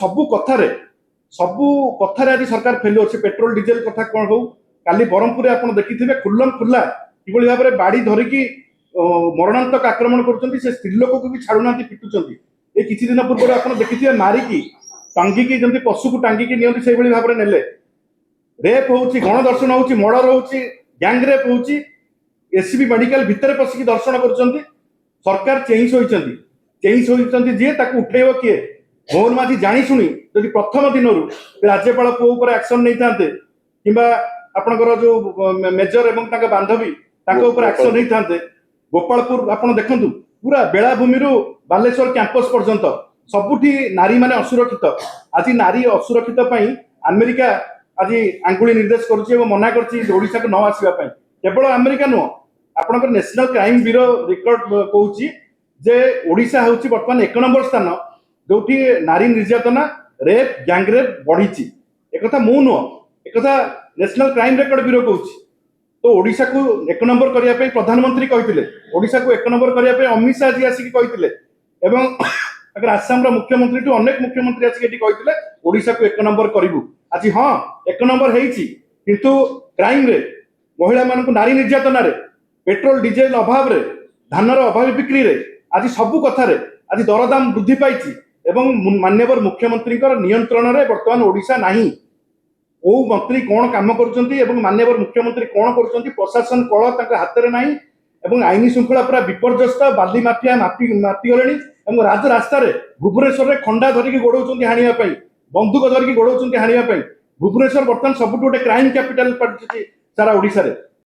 सबु कथारे आज सरकार फेल्युअर से पेट्रोल डीजेल कथा कौन हो काली ब्रह्मपुर आप देखिए खुल्लम खुल्ला कि भाव में बाड़ी धरिकी मरणांतक आक्रमण कर स्त्री लोक को भी छाड़ूना पिटुंट ये किसी दिन पूर्व आप देखिए मारिकी टांगिकी जमी पशु को टांगिकी नियंती से भाव में नेले रेप हो गणदर्शन हो मर्डर हो गैंग रेप हो एससीबी मेडिकल भितर पशिकी दर्शन कर सरकार चेंज होती जी उठेब किए मोहन माझी जानी शुणी जदि प्रथम दिन राज्यपाल पुओ पर एक्शन नहीं था कि आपणकर जो मेजर एवं बांधवी एक्शन नहीं था गोपालपुर आप देखु पूरा बेलाभूमि बालेश्वर कैंपस पर्यंत सबुठी नारी माने असुरक्षित आज नारी असुरक्षित अमेरिका आज आंगुली निर्देश कर मना करशा को न आसवाई केवल अमेरिका नुह आपंकर नेशनल क्राइम ब्यूरो रिकॉर्ड कहूँ जे ओडिशा हूँ बर्तमान 1 नंबर स्थान जो नारी निर्यातना रेप गैंगरेप बढ़ी एक मु नुह एक नेशनल क्राइम रिकॉर्ड ब्यूरो कहूँ तो ओडिशा को 1 नंबर करने प्रधानमंत्री कहते ओडिशा को 1 नंबर करने अमित शाह जी आसिक कहते आसाम मुख्यमंत्री ठू अनेक मुख्यमंत्री आसिक कहते ओडिशा को 1 नंबर करूँ आज हाँ 1 नंबर किंतु क्राइम रे महिला मान नारी निर्यातना पेट्रोल डीजेल अभाव रे धानर अभाव बिक्री रे आज सबु कथार आज दरदाम वृद्धि पाई माननीय मुख्यमंत्री नियंत्रण में बर्तमान ओडिशा नहीं ओ मंत्री कौन काम कर माननीय मुख्यमंत्री कौन कर प्रशासन कल हाथ में नहीं एवं आईन श्रृंखला पूरा विपर्यस्त बाली माफिया मापी गले राजरास्तार भुवनेश्वर में खंडा धरिकी गोड़ाऊँ हाणियापाई बंदूक धरिकी गोड़ाऊँ हाणियापाई भुवनेश्वर बर्तमान सब गोटे क्राइम कैपिटल सारा ओडिशा रे।